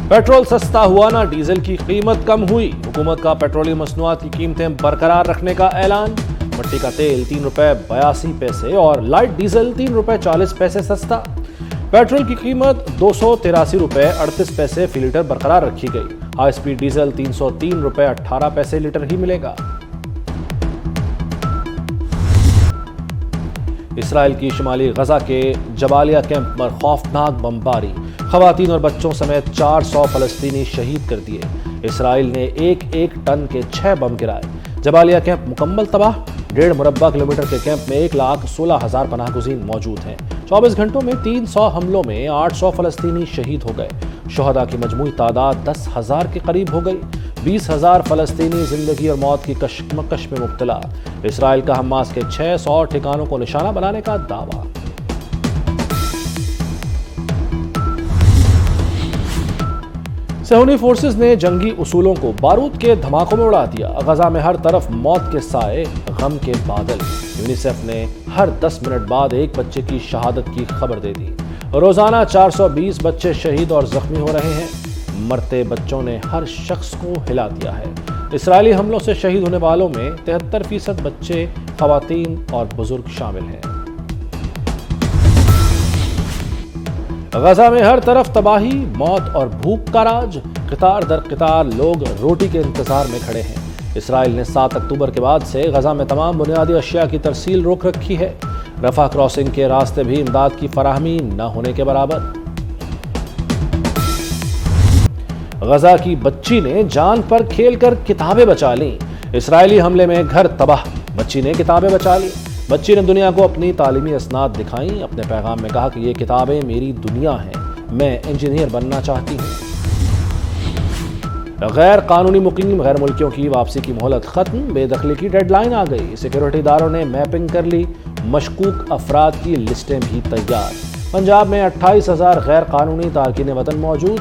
Petrol सस्ता हुआ ना डीजल की कीमत कम हुई। हुकूमत का पेट्रोलियम मसनूआत की कीमतें बरकरार रखने का ऐलान। मट्टी का तेल 3 रुपए 82 पैसे और लाइट डीजल 3 रुपए 40 पैसे सस्ता। पेट्रोल की कीमत 283 रुपए 38 पैसे फी लीटर बरकरार रखी गई। हाई स्पीड डीजल 303 रुपए 18 पैसे लीटर ही मिलेगा। इसराइल की शिमाली गजा के जबालिया कैंप पर खौफनाक बमबारी, खवातीन और बच्चों समेत 400 फलस्तीनी शहीद कर दिए। इसराइल ने एक टन के 6 बम गिराए। जबालिया कैंप मुकम्मल तबाह। 1.5 मुरब्बा किलोमीटर के कैंप में 1,16,000 पनाहगुज़ीन मौजूद हैं। 24 घंटों में 300 हमलों में 800 फलस्तीनी शहीद हो गए। शुहदा की मजमूई तादाद 10,000 के करीब हो गई। 20,000 फलस्तीनी जिंदगी और मौत की कशमकश में मुब्तला। इसराइल का हमास के 600 ठिकानों को निशाना बनाने का दावा। सहूनी फोर्सेस ने जंगी उसूलों को बारूद के धमाकों में उड़ा दिया। गजा में हर तरफ मौत के साए, गम के बादल। यूनिसेफ ने हर 10 मिनट बाद एक बच्चे की शहादत की खबर दे दी। रोजाना 420 बच्चे शहीद और जख्मी हो रहे हैं। मरते बच्चों ने हर शख्स को हिला दिया है। इसराइली हमलों से शहीद होने वालों में 73% बच्चे, खवातीन और बुजुर्ग शामिल हैं। गजा में हर तरफ तबाही, मौत और भूख का राज। कतार दर कतार लोग रोटी के इंतजार में खड़े हैं। इसराइल ने 7 अक्टूबर के बाद से गजा में तमाम बुनियादी अशिया की तरसील रोक रखी है। रफा क्रॉसिंग के रास्ते भी इमदाद की फराहमी न होने के बराबर। गजा की बच्ची ने जान पर खेलकर किताबें बचा लीं। इसराइली हमले में घर तबाह, बच्ची ने किताबें बचा ली। बच्ची ने दुनिया को अपनी तालीमी असनाद दिखाई। अपने पैगाम में कहा कि ये किताबें मेरी दुनिया हैं, मैं इंजीनियर बनना चाहती हूँ। गैर कानूनी मुकीम गैर मुल्कियों की वापसी की मोहलत खत्म, बेदखली की डेडलाइन आ गई। सिक्योरिटी इदारों ने मैपिंग कर ली, मशकूक अफराद की लिस्टें भी तैयार। पंजाब में 28,000 गैर कानूनी तारकीन वतन मौजूद।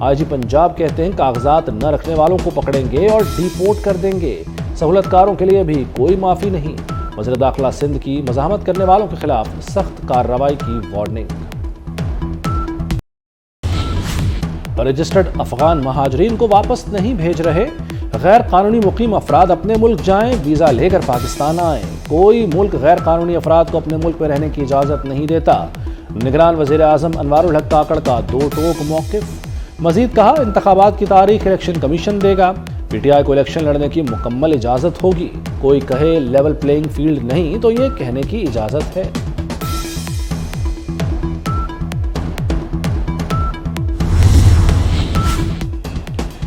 आईजी पंजाब कहते हैं कागजात न रखने वालों को पकड़ेंगे और डिपोर्ट कर देंगे। सहूलतकारों के लिए भी कोई माफी नहीं। वज़ीर दाखिला सिंध की मज़ाहमत करने वालों के खिलाफ सख्त कार्रवाई की वार्निंग। रजिस्टर्ड अफगान महाजरीन को वापस नहीं भेज रहे। गैर कानूनी मुकीम अफराद अपने मुल्क जाएं, वीज़ा लेकर पाकिस्तान आएं। कोई मुल्क गैर कानूनी अफराद को अपने मुल्क में रहने की इजाज़त नहीं देता। निगरान वज़ीर आज़म अनवारुल हक काकड़ का दो टोक मौक़िफ़। मजीद कहा, इंतखाबात की तारीख इलेक्शन कमीशन देगा। पीटीआई को इलेक्शन लड़ने की मुकम्मल इजाज़त होगी। कोई कहे लेवल प्लेइंग फील्ड नहीं तो ये कहने की इजाज़त है।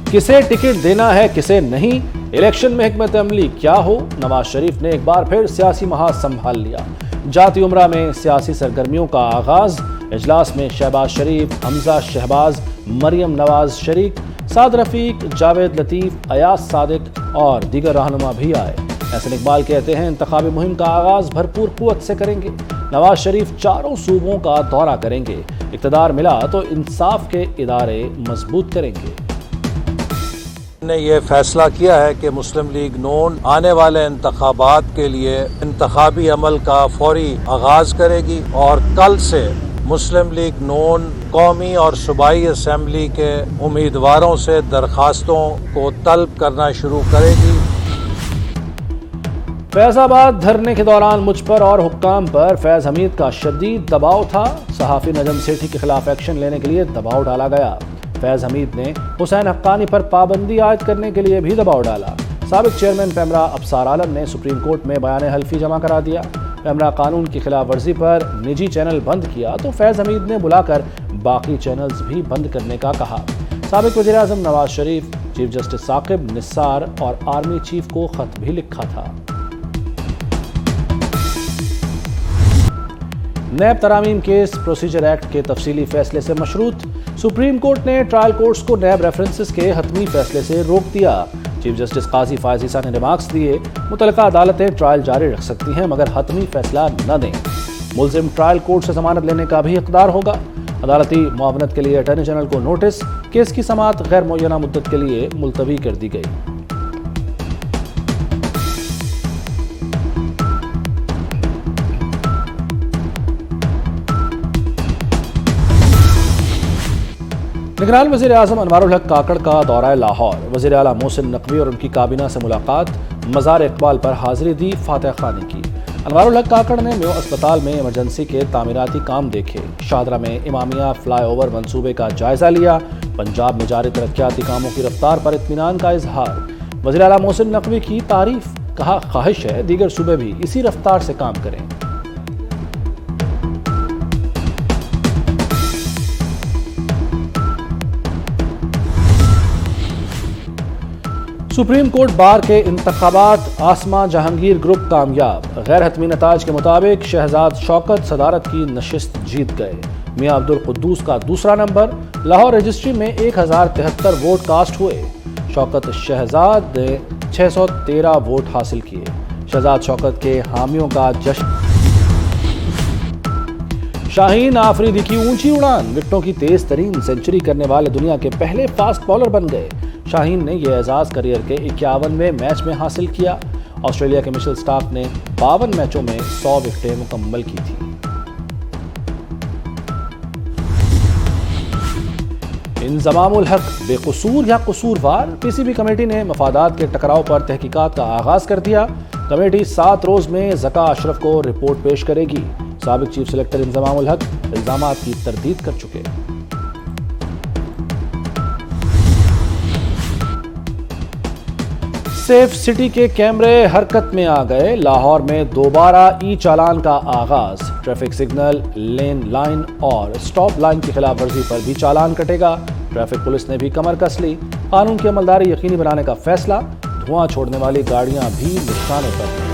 किसे टिकट देना है किसे नहीं, इलेक्शन में हिकमत अमली क्या हो। नवाज शरीफ ने एक बार फिर सियासी महाज संभाल लिया। जाती उम्रा में सियासी सरगर्मियों का आगाज। इजलास में शहबाज शरीफ, हमजा शहबाज, मरियम नवाज शरीक, साद रफीक, जावेद लतीफ, अयाज सादिक और दीगर रहनुमा भी आए। एहसन इकबाल कहते हैं इंतखाबी मुहिम का आगाज भरपूर कुव्वत से करेंगे। नवाज शरीफ चारों सूबों का दौरा करेंगे। इक़्तिदार मिला तो इंसाफ के इदारे मजबूत करेंगे। ने यह फैसला किया है कि मुस्लिम लीग नून आने वाले इंतखाबात के लिए इंतखाबी अमल का फौरी आगाज करेगी और कल से मुस्लिम लीग नून कौमी और सूबाई असम्बली के उम्मीदवारों से दरखास्तों को तलब करना शुरू करेगी। फैजाबाद धरने के दौरान मुझ पर और हुक्काम पर फैज हमीद का शदीद दबाव था। सहाफ़ी नजम सेठी के खिलाफ एक्शन लेने के लिए दबाव डाला गया। फैज हमीद ने हुसैन हक्कानी पर पाबंदी आयद करने के लिए भी दबाव डाला। साबिक चेयरमैन पैमरा अफसार आलम ने सुप्रीम कोर्ट में बयान हल्फी जमा करा दिया। पैमरा कानून की खिलाफ वर्जी पर निजी चैनल बंद किया तो फैज हमीद ने बुलाकर बाकी चैनल्स भी बंद करने का कहा। साबिक वज़ीर आज़म नवाज शरीफ, चीफ जस्टिस साकिब निस्सार और आर्मी चीफ को खत भी लिखा था। नैब तरामीम केस प्रोसीजर एक्ट के तफसीली फैसले से मशरूत। सुप्रीम कोर्ट ने ट्रायल कोर्ट्स को नैब रेफरेंसेस के हतमी फैसले से रोक दिया। चीफ जस्टिस काजी फायज ईसा ने रिमार्क्स दिए, मुतल्लिका अदालतें ट्रायल जारी रख सकती हैं मगर हतमी फैसला न दें। मुलजिम ट्रायल कोर्ट से जमानत लेने का भी इख्तियार होगा। अदालती मुआवनत के लिए अटॉर्नी जनरल को नोटिस। केस की समाअत गैर मुअय्यना मुद्दत के लिए मुलतवी कर दी गई। نگران وزیر اعظم انوار الحق کاکڑ کا دورہ لاہور، وزیر اعلیٰ محسن نقوی اور ان کی کابینہ سے ملاقات، مزار اقبال پر حاضری دی، فاتحہ خوانی کی۔ انوار الحق کاکڑ نے میو اسپتال میں ایمرجنسی کے تعمیراتی کام دیکھے، شاہدرہ میں امامیہ فلائی اوور منصوبے کا جائزہ لیا، پنجاب میں جاری ترقیاتی کاموں کی رفتار پر اطمینان کا اظہار۔ وزیر اعلیٰ محسن نقوی کی تعریف، کہا خواہش ہے دیگر صوبے بھی اسی رفتار سے کام کریں۔ سپریم کورٹ بار کے انتخابات، آسما جہانگیر گروپ کامیاب، غیر حتمی نتائج کے مطابق شہزاد شوکت صدارت کی نشست جیت گئے، میاں عبدالقدوس کا دوسرا نمبر، لاہور رجسٹری میں 1073 ووٹ کاسٹ ہوئے، شوکت شہزاد نے 613 ووٹ حاصل کیے، شہزاد شوکت کے حامیوں کا جشن۔ شاہین آفریدی کی اونچی اڑان، وکٹوں کی تیز ترین سنچری کرنے والے دنیا کے پہلے فاسٹ بالر بن گئے، شاہین نے یہ اعزاز کیریئر کے 51ویں میچ میں حاصل کیا۔ آسٹریلیا کے مچل سٹارک نے 52 میچوں میں 100 وکٹیں مکمل کی تھی۔ انضمام الحق بے قصور یا قصوروار؟ پی سی بی کمیٹی نے مفادات کے ٹکراؤ پر تحقیقات کا آغاز کر دیا، کمیٹی 7 روز میں ذکا اشرف کو رپورٹ پیش کرے گی۔ سابق چیف سلیکٹر انضمام الحق الزامات کی تردید کر چکے۔ سیف سٹی کے کیمرے حرکت میں آ گئے، لاہور میں دوبارہ ای چالان کا آغاز، ٹریفک سگنل، لین لائن اور سٹاپ لائن کی خلاف ورزی پر بھی چالان کٹے گا۔ ٹریفک پولیس نے بھی کمر کس لی، قانون کی عملداری یقینی بنانے کا فیصلہ، دھواں چھوڑنے والی گاڑیاں بھی نشانے پر۔